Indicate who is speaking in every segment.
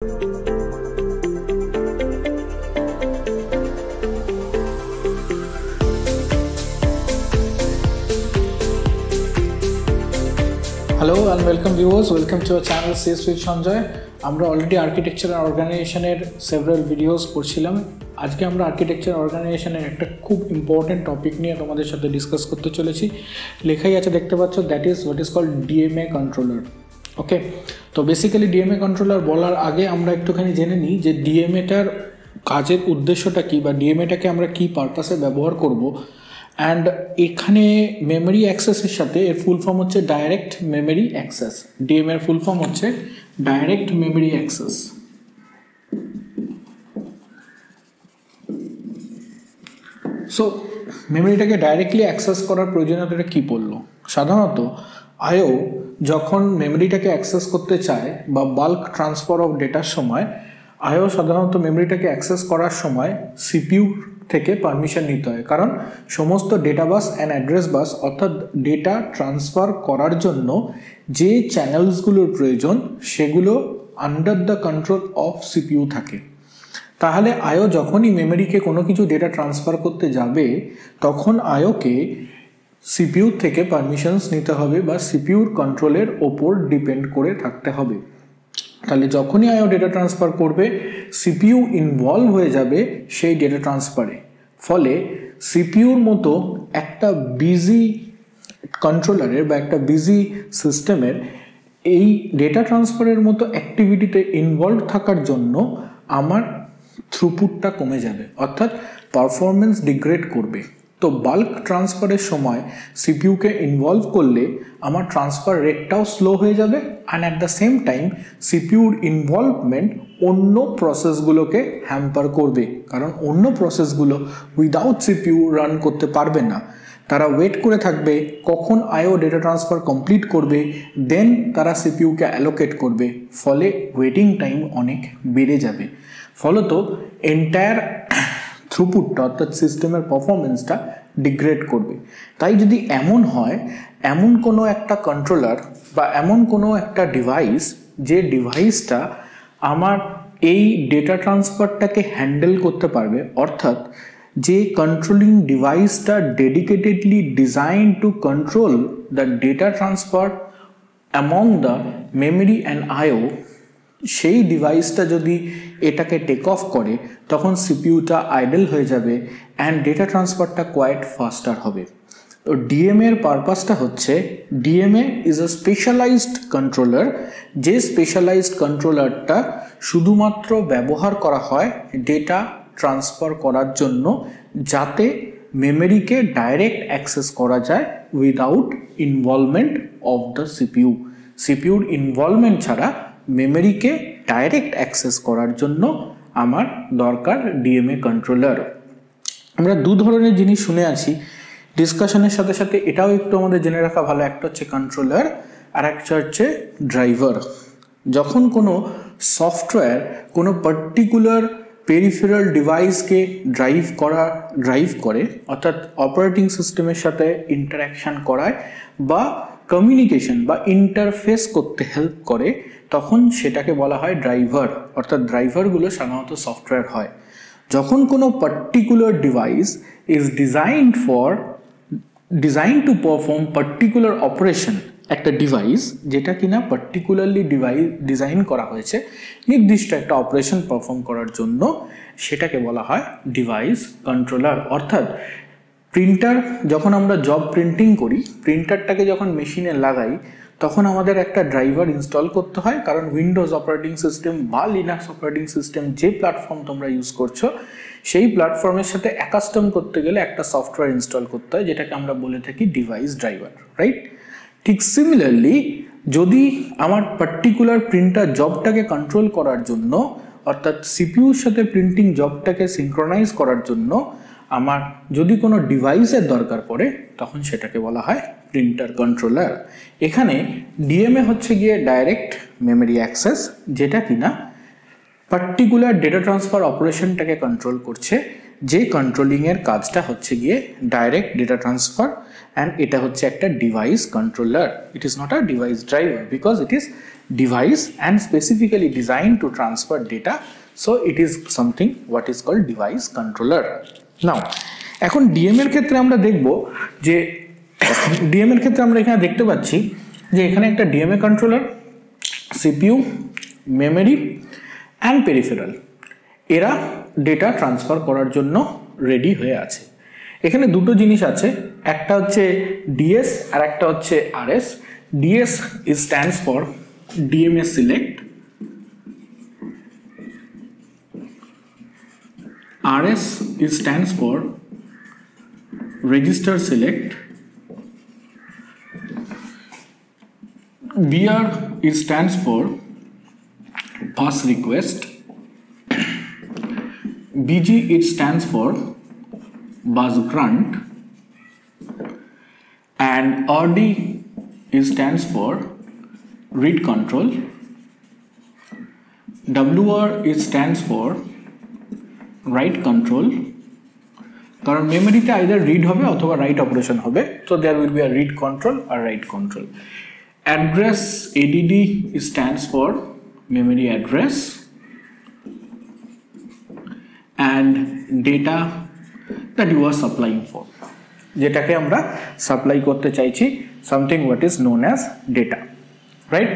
Speaker 1: Hello and welcome viewers, welcome to our channel CS with Sanjay. আমরা already architecture আর অর্গানাইজেশনের several videos করছিলাম। আজকে আমরা আর্কিটেকচার অর্গানাইজেশনের একটা খুব ইম্পর্টেন্ট টপিক নিয়ে তোমাদের সাথে ডিসকাস করতে চলেছি। লেখাই আছে দেখতে পাচ্ছ, that is what is called DMA controller. Okay, তো বেসিক্যালি ডিএমএ কন্ট্রোলার বলার আগে আমরা একটুখানি জেনে নিই যে ডিএমএটার কাজের উদ্দেশ্যটা কী, বা ডিএমএটাকে আমরা কী পারপাসে ব্যবহার করব। অ্যান্ড এখানে মেমোরি অ্যাক্সেসের সাথে এর ফুল ফর্ম হচ্ছে ডাইরেক্ট মেমোরি অ্যাক্সেস। ডিএমএ এর ফুল ফর্ম হচ্ছে ডাইরেক্ট মেমোরি অ্যাক্সেস। সো মেমোরিটাকে ডাইরেক্টলি অ্যাক্সেস করার প্রয়োজনীয়তাটা কী পড়লো? সাধারণত আইও যখন মেমোরিটাকে অ্যাক্সেস করতে চায় বা বাল্ক ট্রান্সফার অফ ডেটার সময় আইও সাধারণত মেমোরিটাকে অ্যাক্সেস করার সময় সিপিইউ থেকে পারমিশন নিতে হয়, কারণ সমস্ত ডেটা বাস অ্যান্ড অ্যাড্রেস বাস অর্থাৎ ডেটা ট্রান্সফার করার জন্য যে চ্যানেলসগুলোর প্রয়োজন সেগুলো under the control of CPU থাকে। তাহলে আইও যখনই মেমোরিকে কোনো কিছু ডেটা ট্রান্সফার করতে যাবে তখন আইওকে সিপিইউ থেকে পারমিশনস নিতে হবে বা সিপিইউর কন্ট্রোলের ওপর ডিপেন্ড করে থাকতে হবে। তাহলে যখনই আইও ডেটা ট্রান্সফার করবে সিপিইউ ইনভলভ হয়ে যাবে সেই ডেটা ট্রান্সফারে। ফলে সিপিইউর মতো একটা বিজি কন্ট্রোলারের বা একটা বিজি সিস্টেমের এই ডেটা ট্রান্সফারের মতো অ্যাক্টিভিটিতে ইনভলভ থাকার জন্য আমার থ্রুপুটটা কমে যাবে, অর্থাৎ পারফরমেন্স ডিগ্রেড করবে। তো বাল্ক ট্রান্সফারের সময় সিপিইউকে ইনভলভ করলে আমার ট্রান্সফার রেটটাও স্লো হয়ে যাবে, and at the same time সিপিইউর ইনভলভমেন্ট অন্য প্রসেসগুলোকে হ্যাম্পার করবে, কারণ অন্য প্রসেসগুলো উইদাউট সিপিইউ রান করতে পারবে না। তারা ওয়েট করে থাকবে কখন আইও ডেটা ট্রান্সফার কমপ্লিট করবে, দেন তারা সিপিইউকে অ্যালোকেট করবে। ফলে ওয়েটিং টাইম অনেক বেড়ে যাবে, ফলত এন্টায়ার থ্রুপুটটা অর্থাৎ সিস্টেমের পারফরমেন্সটা ডিগ্রেড করবে। তাই যদি এমন হয়, এমন কোনো একটা কন্ট্রোলার বা এমন কোনো একটা ডিভাইস যে ডিভাইসটা আমার এই ডেটা ট্রান্সফারটাকে হ্যান্ডেল করতে পারবে, অর্থাৎ যে কন্ট্রোলিং ডিভাইসটা dedicatedly design to control the data transfer among the memory and IO, সেই ডিভাইসটা যদি এটাকে টেক অফ করে তখন সিপিইউটা আইডল হয়ে যাবে অ্যান্ড ডেটা ট্রান্সফারটা কোয়াইট ফাস্টার হবে। তো ডিএমএ এর পারপাসটা হচ্ছে, DMA is a specialized controller, যে স্পেশালাইজড কন্ট্রোলারটা শুধুমাত্র ব্যবহার করা হয় ডেটা ট্রান্সফার করার জন্য, যাতে মেমোরিকে ডাইরেক্ট অ্যাক্সেস করা যায় without involvement of the CPU. সিপিইউর ইনভলভমেন্ট ছাড়া মেমোরিকে ডাইরেক্ট অ্যাক্সেস করার জন্য আমার দরকার ডিএমএ কন্ট্রোলার। আমরা দু ধরনের জিনিস শুনে আছি ডিসকাশনের সাথে সাথে, এটাও একটু আমাদের জেনে রাখা ভালো। একটা হচ্ছে কন্ট্রোলার আর একটা হচ্ছে ড্রাইভার। যখন কোনো সফটওয়্যার কোনো পার্টিকুলার পেরিফেরাল ডিভাইসকে ড্রাইভ করে অর্থাৎ অপারেটিং সিস্টেমের সাথে ইন্টারাকশান করায় বা কমিউনিকেশন বা ইন্টারফেস করতে হেল্প করে, তখন সেটাকে বলা হয় ড্রাইভার। অর্থাৎ ড্রাইভারগুলো সাধারণত সফটওয়্যার হয়। যখন কোনো particular device is design to perform particular operation, একটা ডিভাইস যেটা কিনা পার্টিকুলারলি ডিজাইন করা হয়েছে নির্দিষ্ট একটা অপারেশন পারফর্ম করার জন্য, সেটাকে বলা হয় ডিভাইস কন্ট্রোলার। অর্থাৎ প্রিন্টার, যখন আমরা জব প্রিন্টিং করি, প্রিন্টারটাকে যখন মেশিনে লাগাই তখন আমাদের একটা ড্রাইভার ইনস্টল করতে হয়, কারণ উইন্ডোজ অপারেটিং সিস্টেম বা লিনাক্স অপারেটিং সিস্টেম যে প্ল্যাটফর্ম তোমরা ইউজ করছো সেই প্ল্যাটফর্মের সাথে অ্যাকাস্টম করতে গেলে একটা সফটওয়্যার ইনস্টল করতে হয়, যেটাকে আমরা বলে থাকি ডিভাইস ড্রাইভার, রাইট? ঠিক সিমিলারলি যদি আমার পার্টিকুলার প্রিন্টার জবটাকে কন্ট্রোল করার জন্য অর্থাৎ সিপিইউর সাথে প্রিন্টিং জবটাকে সিনক্রোনাইজ করার জন্য আমার যদি কোনো ডিভাইসের দরকার পড়ে তখন সেটাকে বলা হয় প্রিন্টার কন্ট্রোলার। এখানে ডিএমএ হচ্ছে গিয়ে ডাইরেক্ট মেমোরি অ্যাক্সেস, যেটা কিনা পার্টিকুলার ডেটা ট্রান্সফার অপারেশনটাকে কন্ট্রোল করছে, যে কন্ট্রোলিংয়ের কাজটা হচ্ছে গিয়ে ডাইরেক্ট ডেটা ট্রান্সফার, অ্যান্ড এটা হচ্ছে একটা device controller. It is not a device driver because it is device and specifically designed to transfer data. So it is something what is called device controller. Now এখন DM এর ক্ষেত্রে আমরা দেখব যে DM এর ক্ষেত্রে আমরা এখানে দেখতে পাচ্ছি যে এখানে একটা DMA controller, CPU, memory and peripheral এরা ডেটা ট্রান্সফার করার জন্য রেডি হয়ে আছে। এখানে দুটো জিনিস আছে, একটা হচ্ছে ডিএস আর একটা হচ্ছে RS. DS stands for DMA select, RS stands for register select, BR stands for bus request, BG it stands for bus grant, and RD stands for read control, WR stands for right control, কারণ মেমোরিতে either read হবে অথবা right operation হবে, তো there will be a read control আর write control. Address ADD stands for memory address, and data that you are supplying for, যেটাকে আমরা supply করতে চাইছি, something what is known as data, right?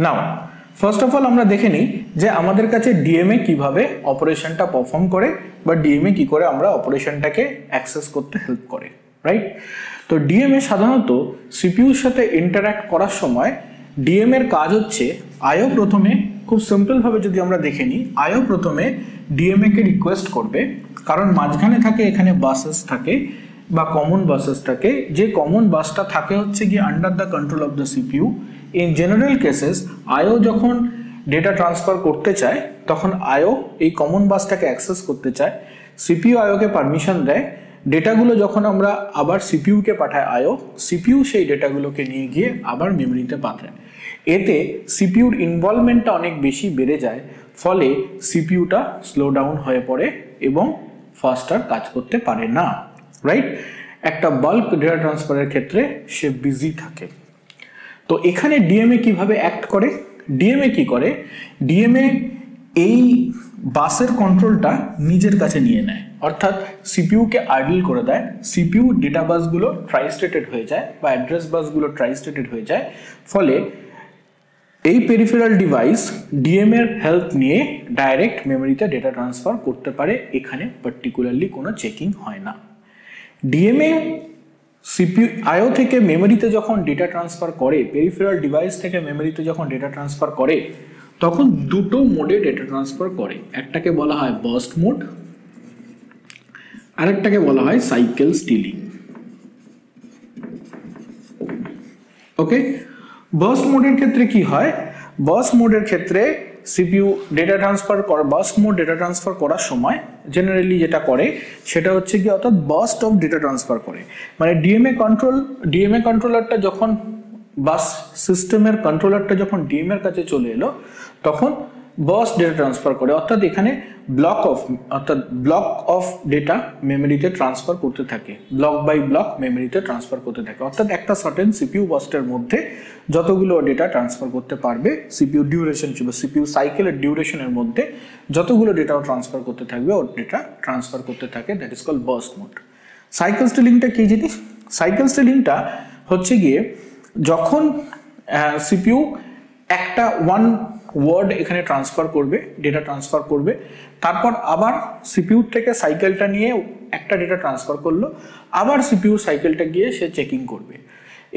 Speaker 1: Now first of all আমরা দেখে নিই যে আমাদের কাছে ডিএমএ কিভাবে অপারেশনটা পারফর্ম করে বা ডিএমএ কি করে আমরা অপারেশনটাকে অ্যাক্সেস করতে হেল্প করে, রাইট? তো ডিএমএ সাধারণত সিপিইউর সাথে ইন্টারঅ্যাক্ট করার সময় ডিএমএর কাজ হচ্ছে আইও প্রথমে, খুব সিম্পলভাবে যদি আমরা দেখে নিই, আইও প্রথমে ডিএমএ কে রিকোয়েস্ট করবে, কারণ মাঝখানে থাকে এখানে বাসেস থাকে বা কমন বাসেস থাকে, যে কমন বাসটা থাকে হচ্ছে গিয়ে under the control of the CPU. In general cases IO যখন ডেটা ট্রান্সফার করতে চায় তখন আইও এই কমন বাসটাকে অ্যাক্সেস করতে চায়, সিপিইউ আইওকে পারমিশন দেয়, ডেটাগুলো যখন আমরা আবার সিপিইউকে পাঠায় আইও, সিপিইউ সেই ডেটাগুলোকে নিয়ে গিয়ে আবার মেমোরিতে পাঠায়। এতে সিপিইউর ইনভলভমেন্টটা অনেক বেশি বেড়ে যায়, ফলে সিপিইউটা স্লো ডাউন হয়ে পড়ে এবং ফাস্টার কাজ করতে পারে না, রাইট? একটা বাল্ক ডেটা ট্রান্সফারের ক্ষেত্রে সে বিজি থাকে। তো এখানে ডিএমএ কিভাবে অ্যাক্ট করে? ডিএমএ কি করে? ডিএমএ এই বাসের কন্ট্রোলটা নিজের কাছে নিয়ে নেয়, অর্থাৎ সিপিইউকে আইডল করে দেয়। সিপিইউ ডেটা বাসগুলো ট্রাইস্টেটেড হয়ে যায় বা অ্যাড্রেস বাসগুলো ট্রাইস্টেটেড হয়ে যায়, ফলে এই পেরিফেরাল ডিভাইস ডিএমএ এর হেল্প নিয়ে ডাইরেক্ট মেমোরিতে ডেটা ট্রান্সফার করতে পারে, এখানে পার্টিকুলারলি কোনো চেকিং হয় না। ডিএমএ সিপিইউ আইও থেকে মেমোরিতে যখন ডেটা ট্রান্সফার করে, পেরিফেরাল ডিভাইস থেকে মেমোরিতে যখন ডেটা ট্রান্সফার করে, তখন দুটো মোডে ডেটা ট্রান্সফার করে, একটাকে বলা হয় বার্স্ট মোড, আরেকটাকে বলা হয় সাইকেল স্টিলিং। ওকে, বার্স্ট মোডের ক্ষেত্রে কি হয়? বার্স্ট মোডের ক্ষেত্রে সিপিইউ ডেটা ট্রান্সফার করে, বার্স্ট মোড ডেটা ট্রান্সফার করার সময় জেনারেলি যেটা করে সেটা হচ্ছে কি, অর্থাৎ বার্স্ট অফ ডেটা ট্রান্সফার করে, মানে ডিএমএ কন্ট্রোলারটা যখন বাস সিস্টেমের কন্ট্রোলারটা যখন ডিএমএ এর কাছে চলে এলো তখন বার্স্ট ডেটা ট্রান্সফার করে, অর্থাৎ এখানে ব্লক অফ ডেটা মেমোরিতে ট্রান্সফার করতে থাকে, ব্লক বাই ব্লক মেমোরিতে ট্রান্সফার করতে থাকে, অর্থাৎ একটা সার্টেন সিপিইউ বার্স্টের মধ্যে যতগুলো ডেটা ট্রান্সফার করতে পারবে, সিপিইউ ডিউরেশন ছিল, সিপিইউ সাইকেলের ডিউরেশনের মধ্যে যতগুলো ডেটাও ট্রান্সফার করতে থাকবে ওর ডেটা ট্রান্সফার করতে থাকে, that is called burst mode. Cycle স্টিলিংটা কি জিনিস? সাইকেল স্টিলিংটা হচ্ছে গিয়ে যখন সিপিইউ একটা ওয়ান ওয়ার্ড এখানে ট্রান্সফার করবে, ডেটা ট্রান্সফার করবে, তারপর আবার সিপিইউ থেকে সাইকেলটা নিয়ে একটা ডেটা ট্রান্সফার করলো, আবার সিপিইউ সাইকেলটা গিয়ে সে চেকিং করবে।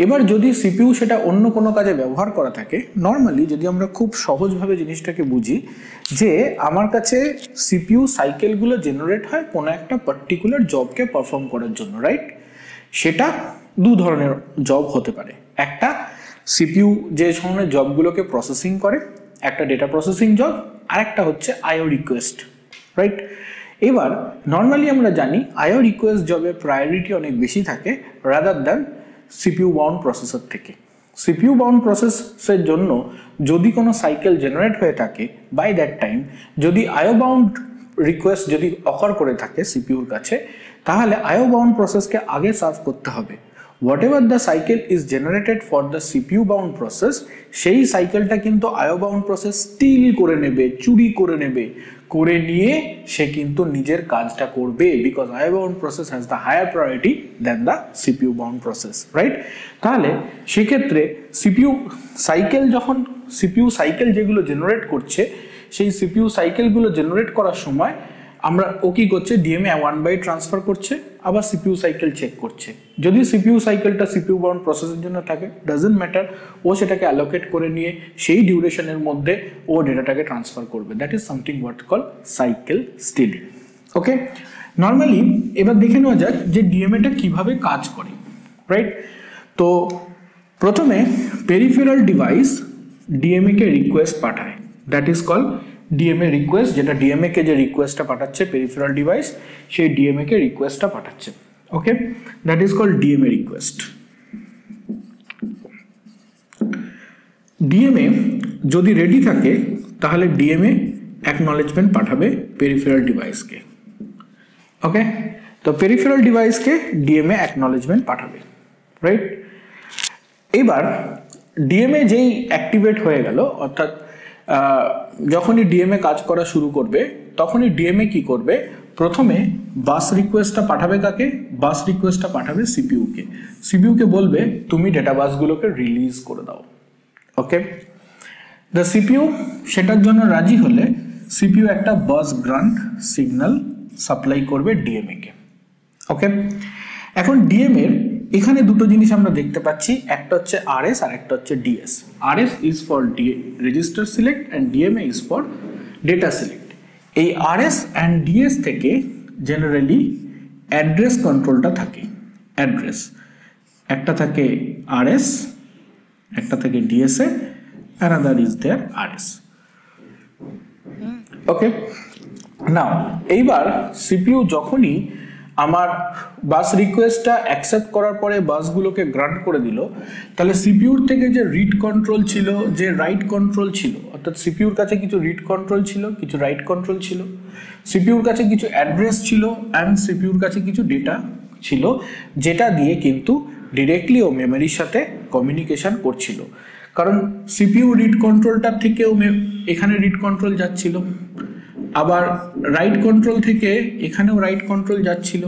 Speaker 1: এবার যদি সিপিইউ সেটা অন্য কোনো কাজে ব্যবহার করা থাকে, নর্মালি যদি আমরা খুব সহজভাবে জিনিসটাকে বুঝি যে আমার কাছে সিপিইউ সাইকেলগুলো জেনারেট হয় কোনো একটা পার্টিকুলার জবকে পারফর্ম করার জন্য, রাইট? সেটা দু ধরনের জব হতে পারে, একটা সিপিইউ যে ধরনের জবগুলোকে প্রসেসিং করে, একটা ডেটা প্রসেসিং জব, আর একটা হচ্ছে আইও রিকোয়েস্ট, রাইট? এবার নর্মালি আমরা জানি আইও রিকোয়েস্ট জবের প্রায়োরিটি অনেক বেশি থাকে rather than CPU bound processor থেকে। সিপিইউ বাউন্ড প্রসেসের জন্য যদি কোনো সাইকেল জেনারেট হয়ে থাকে বাই দ্যাট টাইম, যদি আইও বাউন্ড রিকোয়েস্ট যদি অকার করে থাকে সিপিইউর কাছে, তাহলে আইও বাউন্ড প্রসেসকে আগে সার্ভ করতে হবে, whatever the cycle is generated for the CPU bound process, সেই সাইকেলটা কিন্তু আইও বাউন্ড প্রসেস স্টিল করে নেবে, চুরি করে নেবে, করে নিয়ে সে কিন্তু নিজের কাজটা করবে, because IO bound process has the higher priority then the CPU bound process, right? তাহলে সেক্ষেত্রে সিপিইউ সাইকেল যেগুলো জেনারেট করছে, সেই সিপিইউ সাইকেলগুলো জেনারেট করার সময় আমরা ও কি করছে, ডিএমএ 1 বাইট ট্রান্সফার করছে, আবার সিপিইউ সাইকেল চেক করছে। যদি সিপিইউ সাইকেলটা সিপিইউ বাউন্ড প্রসেসের জন্য থাকে, ডাজন্ট ম্যাটার, ও সেটাকে অ্যালোকেট করে নিয়ে সেই ডিউরেশনের মধ্যে ও ডেটাটাকে ট্রান্সফার করবে। That is something what call cycle stealing. Okay, normally এবার দেখে নেওয়া যাক যে ডিএমএটা কিভাবে কাজ করে, রাইট? তো প্রথমে পেরিফেরাল ডিভাইস ডিএমএ কে রিকোয়েস্ট পাঠায়, that is call DMA request, যেটা ডিএমএ কে যে রিকোয়েস্টটা পাঠাচ্ছে পেরিফেরাল ডিভাইস, সেই ডিএমএ কে রিকোয়েস্টটা পাঠাচ্ছে। Okay, that is call DMA request. DMA যদি রেডি থাকে তাহলে ডিএমএ অ্যাকনলেজমেন্ট পাঠাবে পেরিফেরাল ডিভাইসকে। ওকে, তো পেরিফেরাল ডিভাইসকে ডিএমএ অ্যাকনলেজমেন্ট পাঠাবে, রাইট? এবার ডিএমএ যেই অ্যাক্টিভেট হয়ে গেল, অর্থাৎ যখনই ডিএমএ কাজ করা শুরু করবে, তখনই ডিএমএ কি করবে, প্রথমে বাস রিকোয়েস্টটা পাঠাবে কাকে, বাস রিকোয়েস্টটা পাঠাবে সিপিইউকে। সিপিইউকে বলবে তুমি ডেটা বাসগুলোকে রিলিজ করে দাও। ওকে, দ্য সিপিইউ সেটার জন্য রাজি হলে সিপিইউ একটা বাস গ্রান্ট সিগন্যাল সাপ্লাই করবে ডিএমএ কে। ওকে, এখন ডিএমএ এখানে দুটো জিনিস আমরা দেখতে পাচ্ছি, একটা হচ্ছে আরএস আর একটা হচ্ছে DS. RS is for register select and DMA is for data select. এই আরএস অ্যান্ড ডিএস থেকে জেনারেলি অ্যাড্রেস কন্ট্রোলটা থাকে। অ্যাড্রেস একটা থাকে আরএস, একটা থাকে ডিএসএ, another is there RS. Okay, now এইবার সিপিইউ যখনই আমার বাস রিকোয়েস্টটা অ্যাকসেপ্ট করার পরে বাসগুলোকে গ্রান্ট করে দিল, তাহলে সিপিইউর থেকে যে রিড কন্ট্রোল ছিল, যে রাইট কন্ট্রোল ছিল, অর্থাৎ সিপিইউর কাছে কিছু রিড কন্ট্রোল ছিল, কিছু রাইট কন্ট্রোল ছিল, সিপিইউর কাছে কিছু অ্যাড্রেস ছিল অ্যান্ড সিপিইউর কাছে কিছু ডেটা ছিল, যেটা দিয়ে কিন্তু ডিরেক্টলি ও মেমোরির সাথে কমিউনিকেশন করছিল। কারণ সিপিইউ রিড কন্ট্রোলটার থেকেও এখানে রিড কন্ট্রোল যাচ্ছিল, আবার রাইট কন্ট্রোল থেকে এখানেও রাইট কন্ট্রোল যাচ্ছিল,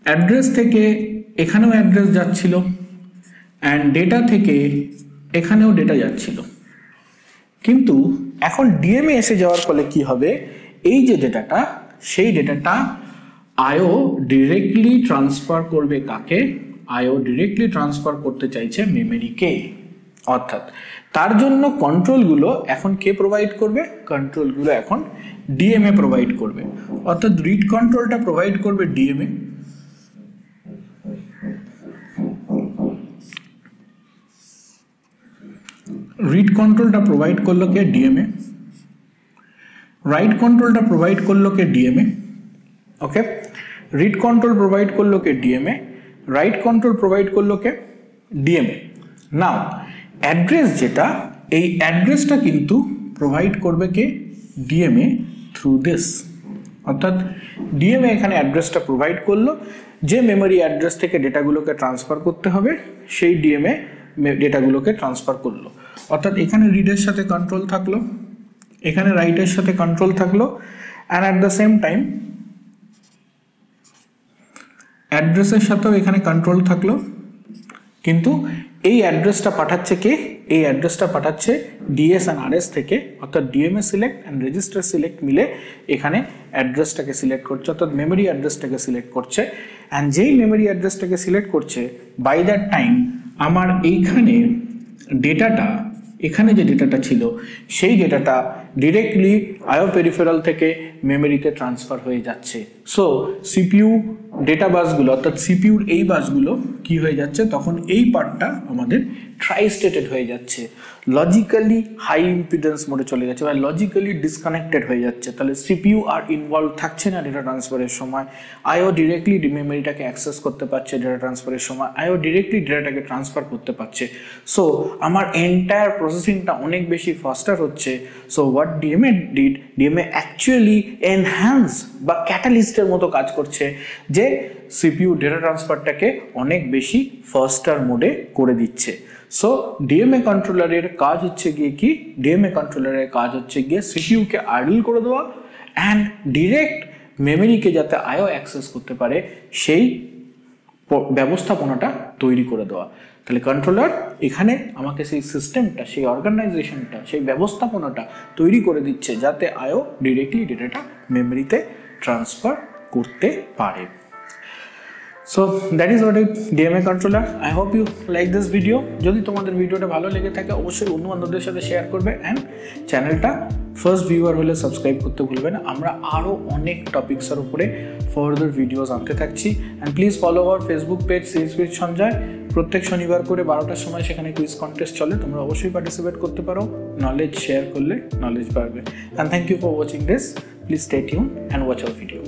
Speaker 1: অ্যাড্রেস থেকে এখানেও অ্যাড্রেস যাচ্ছিল, অ্যান্ড ডেটা থেকে এখানেও ডেটা যাচ্ছিল। কিন্তু এখন ডিএমএ এসে যাওয়ার ফলে কি হবে, এই যে ডেটাটা, সেই ডেটাটা আইও ডিরেক্টলি ট্রান্সফার করবে কাকে, আইও ডিরেক্টলি ট্রান্সফার করতে চাইছে মেমোরিকে। অর্থাৎ তার জন্য কন্ট্রোলগুলো এখন কে প্রোভাইড করবে, কন্ট্রোলগুলো এখন ডিএমএ প্রোভাইড করবে। অর্থাৎ রিড কন্ট্রোলটা প্রোভাইড করবে ডিএমএ, রিড কন্ট্রোলটা প্রোভাইড করলো কে, ডিএমএ। রাইট কন্ট্রোলটা প্রোভাইড করলো কে, ডিএমএ। ওকে, রিড কন্ট্রোল প্রোভাইড করলো কে, ডিএমএ। রাইট কন্ট্রোল প্রোভাইড করলো কে, ডিএমএ। নাও অ্যাড্রেস যেটা, এই অ্যাড্রেসটা কিন্তু প্রোভাইড করবে কে, ডিএমএ থ্রু দিস। অর্থাৎ ডিএমএ এখানে অ্যাড্রেসটা প্রোভাইড করলো, যে মেমোরি অ্যাড্রেস থেকে ডেটাগুলোকে ট্রান্সফার করতে হবে সেই ডিএমএ ডেটাগুলোকে ট্রান্সফার করলো। অর্থাৎ এখানে রিডের সাথে কন্ট্রোল থাকলো, এখানে রাইটের সাথে কন্ট্রোল থাকলো, and at the same time অ্যাড্রেসের সাথেও এখানে কন্ট্রোল থাকলো। কিন্তু এই অ্যাড্রেসটা পাঠাচ্ছে কে, এই অ্যাড্রেসটা পাঠাচ্ছে ডিএস অ্যান্ড আরএস থেকে, অর্থাৎ DMA select and register select মিলে এখানে অ্যাড্রেসটাকে সিলেক্ট করছে, অর্থাৎ মেমোরি অ্যাড্রেসটাকে সিলেক্ট করছে। অ্যান্ড যেই মেমোরি অ্যাড্রেসটাকে সিলেক্ট করছে, বাই দ্যাট টাইম আমার এইখানে ডেটাটা, এখানে যে ডেটাটা ছিল সেই ডেটাটা ডিরেক্টলি আইও পেরিফেরাল থেকে মেমোরিতে ট্রান্সফার হয়ে যাচ্ছে। সো সিপিইউ ডেটা বাসগুলো, অর্থাৎ সিপিইউর এই বাসগুলো কি হয়ে যাচ্ছে, তখন এই পার্টটা আমাদের ট্রাই স্টেটেড হয়ে যাচ্ছে। লজিক্যালি হাই ইম্পিডেন্স মোডে চলে গেছে বা লজিক্যালি ডিসকানেক্টেড হয়ে যাচ্ছে, তাহলে সিপিইউ আর ইনভলভ থাকছে না ডেটা ট্রান্সফারের সময়। আইও ডিরেক্টলি মেমোরিটাকে অ্যাক্সেস করতে পারছে ডেটা ট্রান্সফারের সময়, আইও ডিরেক্টলি ডেটাটাকে ট্রান্সফার করতে পারছে। সো আমার এন্টায়ার প্রসেসিংটা অনেক বেশি ফাস্টার হচ্ছে। So what DMA did, DMA actually enhance বা ক্যাটালিস্টের মতো কাজ করছে, যে সিপিইউ ডেটা ট্রান্সফারটাকে অনেক বেশি ফাস্টার মোডে করে দিচ্ছে। সো ডিএমএ কন্ট্রোলারের কাজ হচ্ছে গিয়ে কি, ডিএমএ কন্ট্রোলারের কাজ হচ্ছে গিয়ে সিপিইউকে আইডল করে দেওয়া অ্যান্ড ডিরেক্ট মেমোরিকে যাতে আইও অ্যাক্সেস করতে পারে সেই ব্যবস্থাপনাটা তৈরি করে দেওয়া। তাহলে কন্ট্রোলার এখানে আমাকে সেই সিস্টেমটা, সেই অর্গানাইজেশনটা, সেই ব্যবস্থাপনাটা তৈরি করে দিচ্ছে যাতে আইও ডিরেক্টলি ডেটাটা মেমোরিতে ট্রান্সফার করতে পারে। So that is what is DMA controller. I hope you like this video. যদি তোমাদের ভিডিওটা ভালো লেগে থাকে অবশ্যই বন্ধু বান্ধবদের সাথে শেয়ার করবে অ্যান্ড চ্যানেলটা ফার্স্ট ভিউয়ার হলে সাবস্ক্রাইব করতে ভুলবে না। আমরা আরও অনেক টপিকসের উপরে ফার্দার ভিডিওস আনতে থাকছি। And please follow our Facebook page series with Sanjay. প্রত্যেক শনিবার করে 12টার সময় সেখানে কুইজ কন্টেস্ট চলে, তোমরা অবশ্যই পার্টিসিপেট করতে পারো। নলেজ শেয়ার করলে নলেজ বাড়বে। And thank you for watching this. Please stay tune and watch our video.